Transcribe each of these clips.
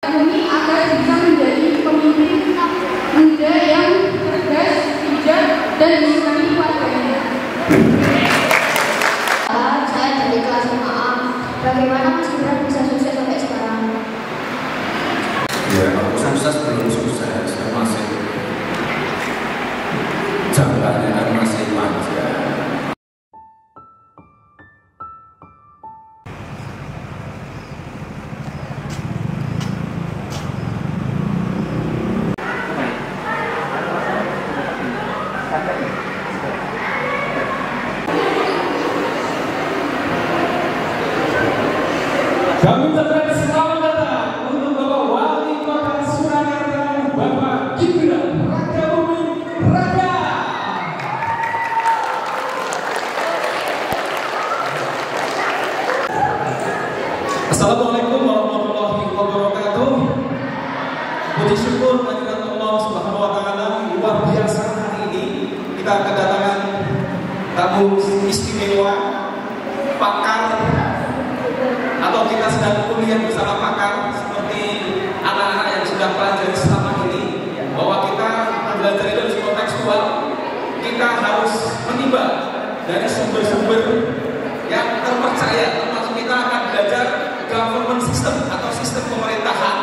Bumi agar bisa menjadi pemimpin muda yang cerdas, bijak, dan menyukai warganya. Saya dari kelas 5A. Bagaimana Mas Gibran bisa sukses sampai sekarang? Ya, kalau sukses belum sukses, saya masih jalannya kan masih panjang. Kami ucapkan selamat datang untuk Bapak Wali Kota Surakarta, Bapak Gibran Rakabuming Raka. Assalamualaikum warahmatullahi wabarakatuh. Puji syukur kehadirat Allah Subhanahu wa taala, luar biasa hari ini kita kedatangan tamu istimewa, pakar, atau kita sedang kuliah bersama pakar seperti anak-anak yang sudah pelajari selama ini, bahwa kita belajar itu harus kontekstual. Kita harus menimba dari sumber-sumber yang terpercaya, termasuk kita akan belajar government system atau sistem pemerintahan,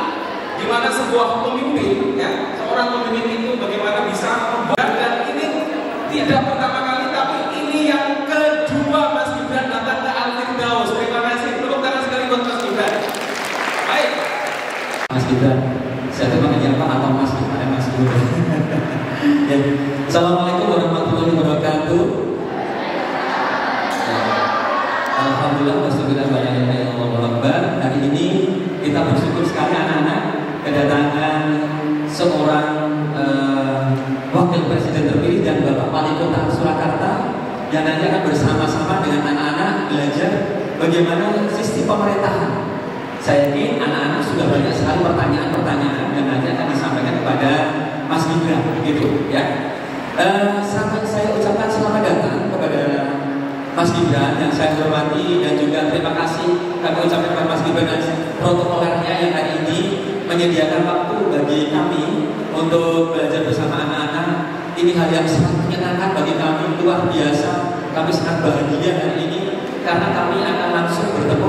di mana sebuah pemimpin, ya, seorang pemimpin itu bagaimana bisa membuat. Dan ini tidak pertama kali, tapi ini yang kedua Mas Gibran datang ke Al-Firdaus. Terima kasih. Mas Gibran. Baik. Mas Gibran, saya tuh panggilnya Pak atau Mas Gibran, Mas Gibran. Ya. Assalamualaikum warahmatullahi wabarakatuh. Ya. Alhamdulillah, wassalamualaikum warahmatullahi wabarakatuh. Hari ini kita bersyukur sekali anak-anak kedatangan seorang wakil presiden terpilih dan Bapak Wali Kota Surakarta yang nanti akan bersama-sama dengan anak-anak belajar bagaimana sistem pemerintahan. Saya yakin anak-anak sudah banyak sekali pertanyaan-pertanyaan yang nanti akan disampaikan kepada Mas Gibran, gitu ya. Saya ucapkan selamat datang kepada Mas Gibran yang saya hormati, dan juga terima kasih kami ucapkan kepada Mas Gibran dan protokolernya yang hari ini menyediakan waktu bagi kami untuk belajar bersama anak-anak. Ini hal yang sangat menyenangkan bagi kami, luar biasa. Kami sangat bahagia hari ini karena kami akan langsung bertemu.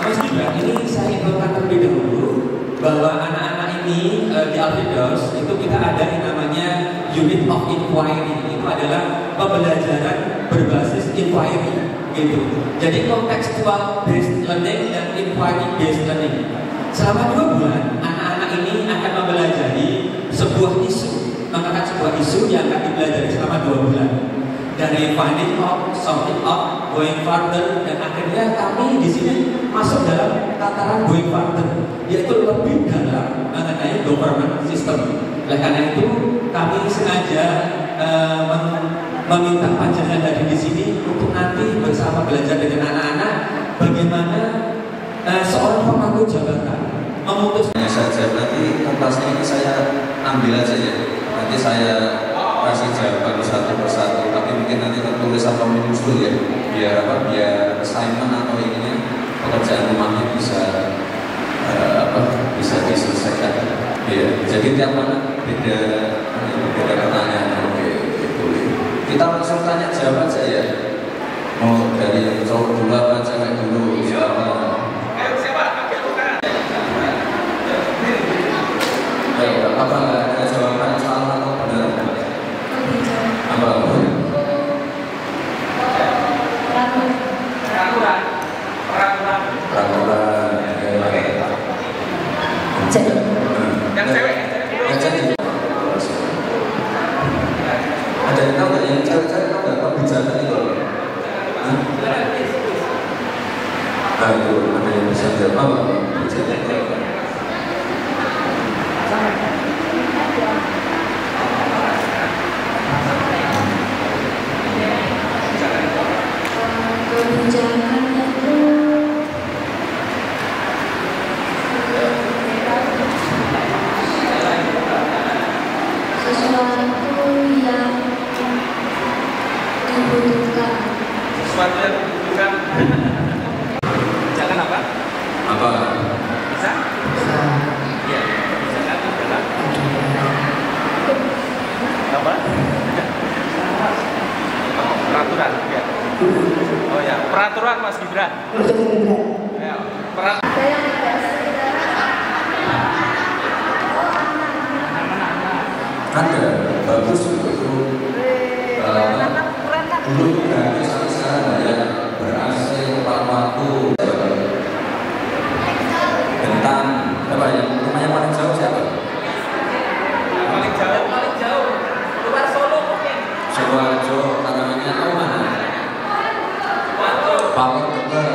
Mas Gibran, ini saya infokan terlebih dahulu bahwa anak-anak ini di Al-Firdaus itu kita ada yang namanya Unit of Inquiry. Itu adalah pembelajaran berbasis inquiry, gitu. Jadi contextual based learning dan inquiry based learning. Selama 2 bulan, anak-anak ini akan mempelajari sebuah isu, mengangkat sebuah isu yang akan dipelajari selama 2 bulan. Dari finding out, solving out, going further, dan akhirnya kami di sini masuk dalam tataran going further, yaitu lebih dalam mengenai government system. Oleh karena itu kami sengaja meminta panjangan dari di sini untuk nanti bersama belajar dengan anak-anak bagaimana seorang pemangku jabatan memutuskan saja. Nanti kertasnya ini saya ambil aja ya. Nanti saya kasih jawaban satu persatu, tapi mungkin nanti tertulis atau menyusul ya, biar apa, biar assignment atau ininya pekerjaan rumahnya bisa bisa diselesaikan. Ya, jadi tiap anak beda pertanyaan. Oke, itu. Kita langsung tanya jawab aja ya. Mau dari yang cowok dulu apa cewek dulu? Apa ada jawaban salah atau benar? Apa? Yang cewek. Ada yang tahu nggak, yang cewek-cewek tahu nggak kebijakan itu? Ayo, ada yang bisa jawab apa? Kebijakan itu Gibran. Mendukung Gibran. Ya, peran. Ada yang tidak sekedar Ada, bagus itu. Dulu itu gratis, tapi sekarang banyak ber-AC, tepat waktu. Bentang, apa yang rumahnya paling jauh siapa? Paling jauh. Luar Solo mungkin. Sidoarjo, tangannya tahu mana? Paling dekat.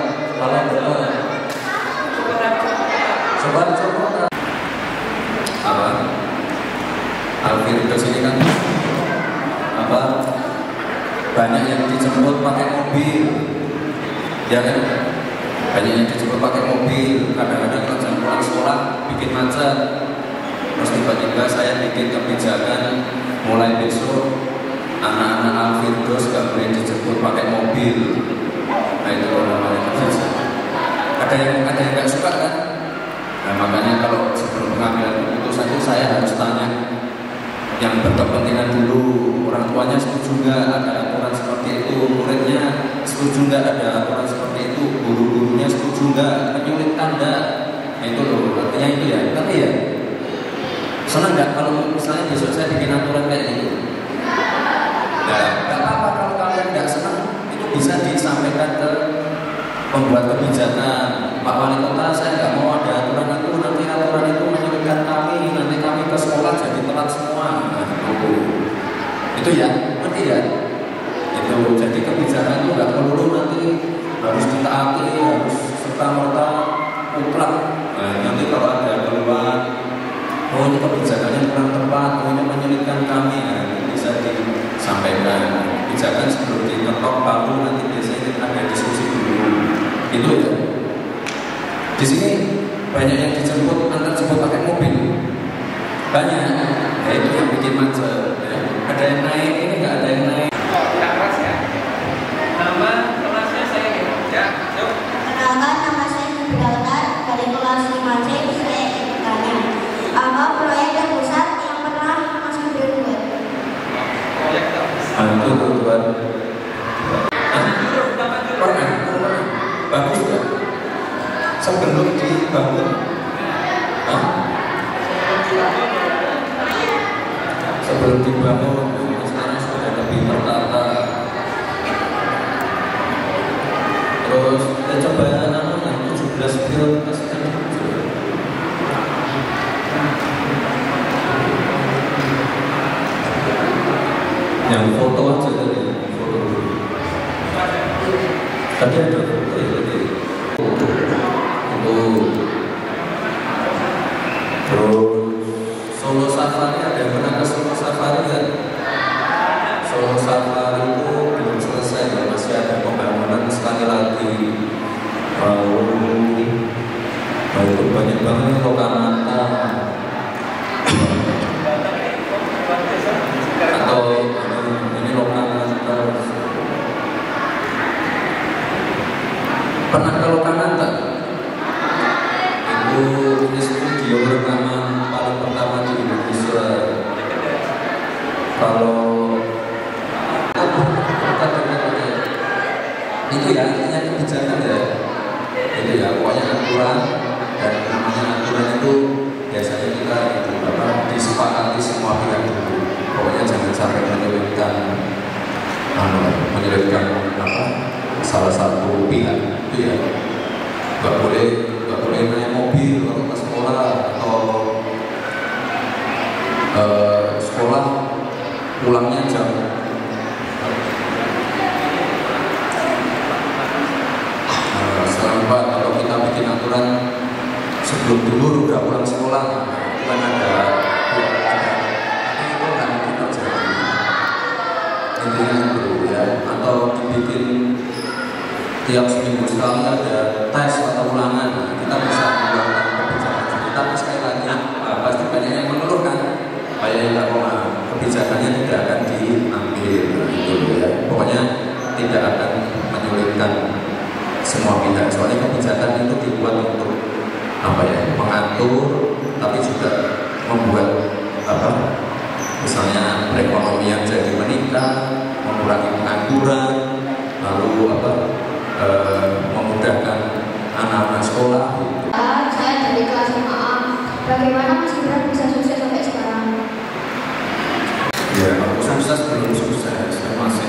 Sidoarjo kota. Apa? Alvin ke sini kan apa? Banyak yang dijemput pakai mobil, ya kan? Banyak yang dijemput pakai mobil. Kadang-kadang kalau jam pulang sekolah bikin macet. Terus tiba-tiba saya bikin kebijakan mulai besok anak-anak Alfirdos gak boleh dijemput pakai mobil. Nah itu namanya kebijakan. Ada yang nggak suka kan? Nah makanya kalau sebelum pengambilan keputusan itu saya harus tanya yang berkepentingan dulu, orang tuanya setuju nggak ada aturan seperti itu, muridnya setuju nggak ada aturan seperti itu, guru-gurunya setuju nggak, menyulitkan nggak? Nah itu loh, artinya itu ya. Tapi ya senang nggak kalau misalnya besok saya bikin aturan kayak gitu? Nah, nggak apa-apa kalau kalian nggak senang, itu bisa disampaikan ke pembuat kebijakan. Pak Wali Kota, saya nggak mau ada aturan itu, nanti aturan itu menyulitkan kami, nanti kami ke sekolah jadi telat semua. Nah, itu ya, ngerti ya? Itu jadi kebijakan itu nggak perlu nanti harus ditaati, harus serta-merta mutlak. Nah, nanti kalau ada keluhan, oh ini kebijakannya kurang tepat, oh ini menyulitkan kami, nah, bisa disampaikan. Kebijakan sebelum diketok palu nanti biasanya ada diskusi dulu. Itu ya. Di sini banyak yang dijemput, antar jemput pakai mobil. Banyak. Ya itu yang bikin macet. Ya. Ada yang naik, ini nggak ada yang naik. Kelasnya. Nama kelasnya saya gitu. Ya, yuk. Kenalkan, nama saya Gibraltar dari kelas 5C. Saya ingin bertanya, apa proyek terbesar yang pernah Mas Gibran buat? Proyek terbesar. Itu tuan. Pernah. Bagus ya. Sebelum dibangun. Sebelum dibangun, sekarang sudah lebih tertata. Terus kita coba namanya 17 prioritas. Yang foto aja tadi, foto. Tadi ada foto ya tadi. Terus Solo Safari, ada yang pernah ke Solo Safari kan? Solo Safari itu belum selesai ya, masih ada pembangunan sekali lagi. Itu banyak banget Lokananta atau ini Lokananta. Pernah ke Lokananta? Ini studio rekaman paling pertama di Indonesia. Kalau itu ya artinya kebijakan ya, itu ya pokoknya aturan, dan namanya aturan itu biasanya kita itu disepakati semua pihak dulu. Pokoknya jangan sampai menyulitkan salah satu pihak itu ya. Nggak boleh naik mobil kalau ke sekolah, atau sekolah pulangnya jam Pak, kalau kita bikin aturan sebelum dulu udah pulang sekolah, kan ada itu kan kita jadi intinya itu ya, atau dibikin tiap seminggu sekali ada tes atau ulangan, kita bisa melakukan kebijakan. Tapi sekali lagi pasti banyak yang mengeluh kan, banyak yang nggak mau, kebijakannya tidak akan diambil gitu ya. Pokoknya tidak akan menyulitkan semua pihak, soalnya kebijakan itu dibuat untuk mengatur, tapi juga membuat misalnya perekonomian jadi meningkat, mengurangi pengangguran, lalu memudahkan anak-anak sekolah. Saya dari kelas 5A. Bagaimana Mas Gibran bisa sukses sampai sekarang? Ya, aku sukses belum sukses, saya masih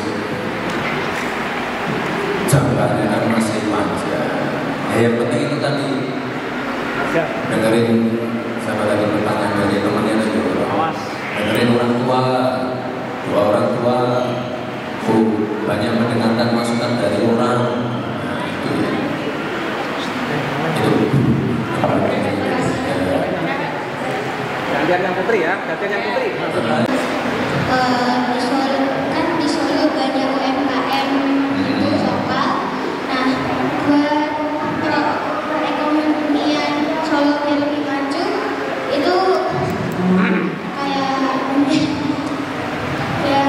jalannya kan masih panjang. Yang penting itu tadi dengerin sama tadi pertanyaan dari temannya juga. Dengerin orang tua, dua orang tua, banyak mendengarkan masukan dari orang. Nah, itu Gantian yang putri ya, gantian yang putri. Di Solo banyak UMKM itu lokal. Nah, buat perekonomian Solo biar lebih maju itu kayak ya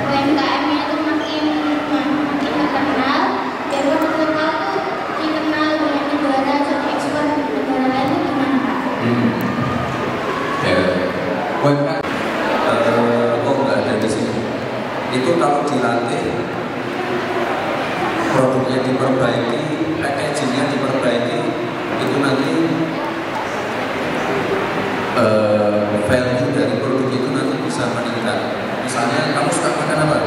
UMKM-nya itu makin terkenal, biar produk lokal tuh dikenal banyak negara, jadi ekspor negara lain itu gimana Pak? Kok nggak ada di sini? Itu kalau dilatih, produknya diperbaiki, packagingnya diperbaiki, itu nanti value dari produk itu nanti bisa meningkat. Misalnya kamu suka makan apa?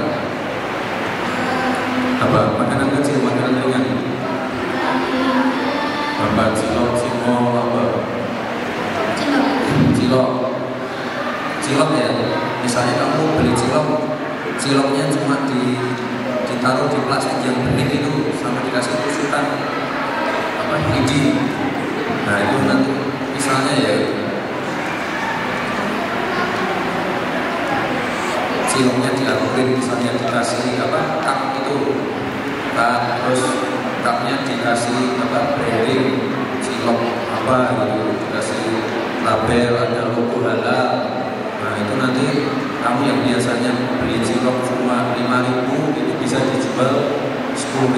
Apa? Makanan kecil, makanan ringan. Apa? Cilok, apa? Cilok ya. Misalnya kamu beli ciloknya cuma ditaruh di plastik yang bening itu sama dikasih tusukan apa lidi. Nah itu nanti misalnya ya ciloknya diaturin, misalnya dikasih apa cup itu, terus cupnya dikasih apa branding cilok apa gitu, dikasih label ada logo halal. Nah itu nanti kamu yang biasanya beli cilok cuma 5.000 itu bisa dijual 10.000,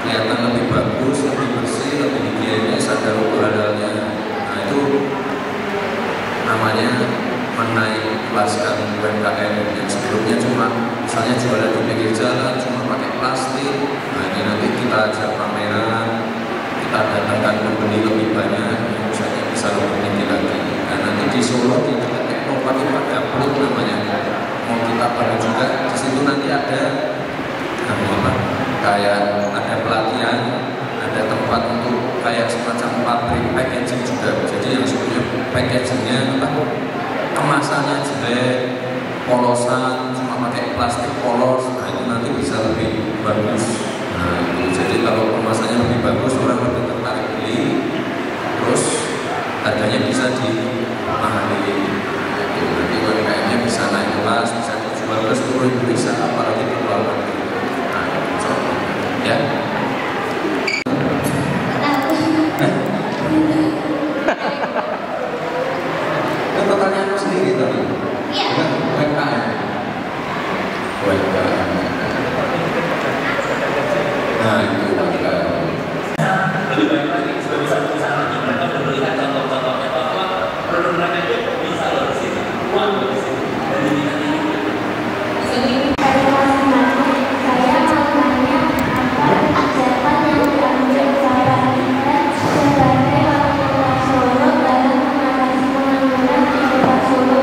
kelihatan lebih bagus, lebih bersih, lebih higienis, ada logo halalnya. Nah itu namanya menaik kelaskan UMKM yang sebelumnya cuma misalnya jualan di pinggir jalan cuma pakai plastik. Nah ini nanti kita ajak pameran, kita datangkan pembeli lebih banyak, misalnya bisa lebih tinggi lagi. Nah nanti di Solo di dekat Teknopark itu ada Plut namanya, mau kita bangun juga di situ nanti ada kayak ada pelatihan, ada tempat untuk kayak semacam pabrik packaging juga. Jadi yang sebetulnya packagingnya apa, kemasannya jelek, polosan, cuma pakai plastik polos. Nah itu nanti bisa lebih bagus. Nah itu jadi kalau kemasannya lebih bagus orang lebih tertarik beli, terus harganya bisa dimahali. Nanti UMKM-nya bisa naik kelas, bisa dijual ke seluruh Indonesia, apalagi di luar negeri. Nah, ya. Itu pertanyaanmu sendiri tadi. Iya. UMKM. Nah, itu UMKM. Lebih baik lagi sebagai satu usaha lagi mereka memberikan contoh-contohnya bahwa produk mereka itu bisa loh di sini, uang di sini, dan diminati juga. Dari kelas 5 saya mau tanya apa ajaran yang diambil Bapak Gibran sebagai wali kota Solo dalam mengatasi pengangguran di kota Solo,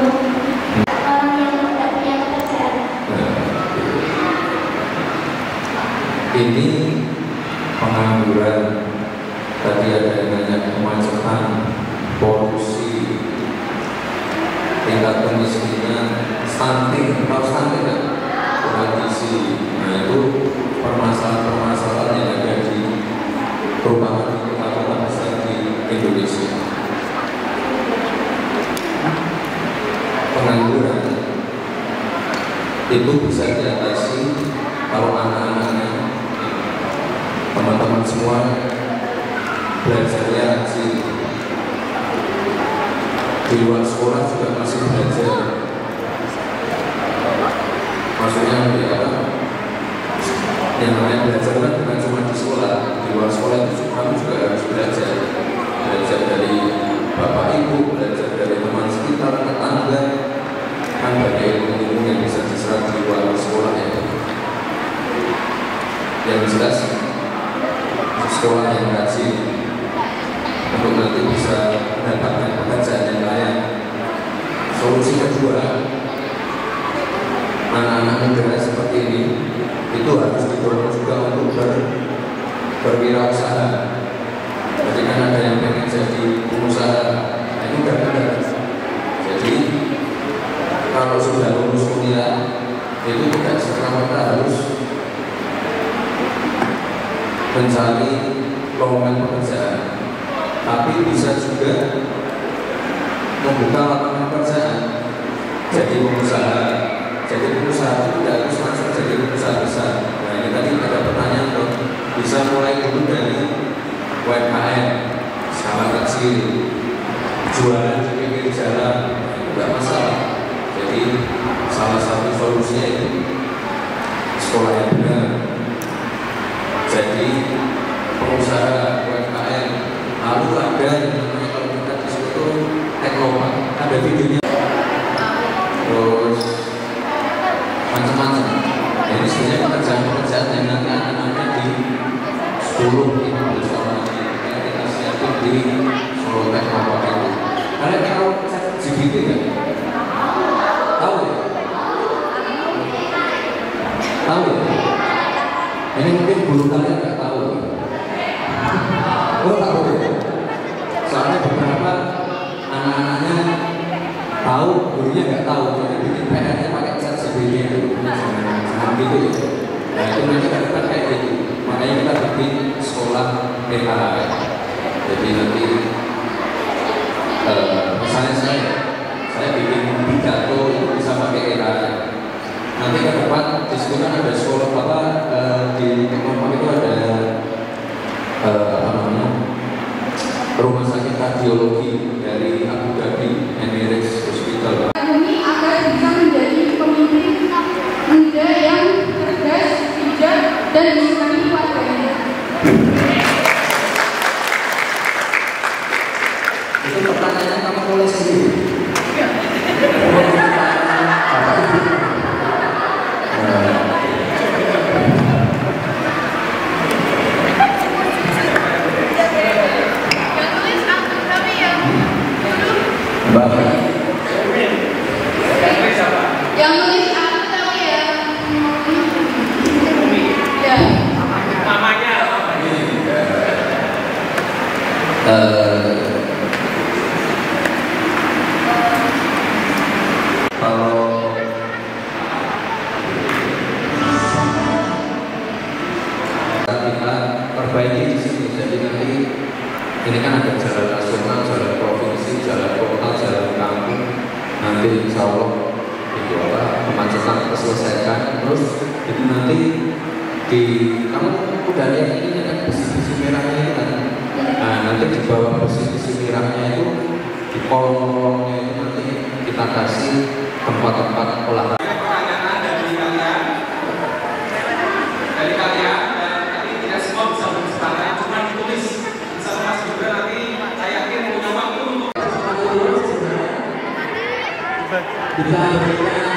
orang yang tidak punya pekerjaan. Ini pengangguran, tadi ada yang nanya kemacetan, polusi, tingkat kemiskinan, stunting, atau stunting kan? Kondisi. Nah itu permasalahan-permasalahan yang ada di terutama di kota-kota besar di Indonesia. Pengangguran itu bisa diatasi kalau anak-anaknya, teman-teman semua belajarnya rajin, di luar sekolah juga masih belajar. Maksudnya ya, yang namanya belajar kan bukan cuma di sekolah, di luar sekolah itu kamu juga harus belajar dari bapak ibu, belajar dari teman sekitar, tetangga, kan banyak ilmu yang bisa diserap di luar sekolah ya. Yang jelas sekolah yang rajin untuk nanti bisa mendapatkan pekerjaan yang layak. Solusi kedua, anak-anak muda seperti ini itu harus didorong juga untuk berwirausaha. Jadi kan ada yang pengen jadi pengusaha, nah ini nggak benar. Jadi kalau sudah lulus kuliah itu tidak serta-merta harus mencari lowongan pekerjaan, tapi bisa juga membuka lapangan pekerjaan. Jadi pengusaha itu tidak harus langsung jadi pengusaha besar. Nah ini tadi ada pertanyaan tuh, bisa mulai dulu dari UMKM skala kecil, jualan di pinggir jalan, itu tidak masalah. Jadi salah satu solusinya itu sekolah yang benar. Jadi pengusaha UMKM, lalu ada yang namanya kalau kita disitu teknopark, ada videonya, terus macam-macam. Jadi sebenarnya pekerjaan yang nanti anak-anaknya di 10-15 tahun lagi kita siapin di Solo Teknopark itu. Kalian tahu ChatGPT nggak? Tahu ya? Tahu ya? Ini mungkin guru kalian nggak tahu. Oh tahu ya? Soalnya beberapa anak-anaknya tahu, gurunya nggak tahu. Jadi bikin PR-nya pakai ChatGPT itu, jangan gitu ya. Nah itu nanti kan kayak gitu. Makanya kita bikin sekolah PKL. Jadi nanti misalnya saya bikin pidato itu bisa pakai PKL. Nanti ke depan di situ kan ada sekolah di Teknopark itu ada rumah sakit kardiologi dari Abu Dhabi Emirates Hospital. Ini agar bisa menjadi pemimpin muda yang cerdas, bijak, dan disenangi warganya. Itu pertanyaan kamu tulis sendiri. Yang nulis aku tahu ya. Ya. Namanya kalau kita perbaiki di sini, jadi nanti ini kan ada jalan nasional, jalan provinsi, jalan kota, jalan kampung. Nanti insya Allah itu kemacetan kita selesaikan. Terus itu nanti di kamu udah lihat ini kan besi-besi merahnya itu kan. Nah nanti di bawah besi-besi merahnya itu di kolong-kolongnya itu nanti kita kasih tempat-tempat olahraga. pertanyaan dari kalian dan tadi tidak semua bisa berkesempatan, cuma ditulis. Misalnya Mas Gibran nanti saya yakin punya waktu untuk Kita berikan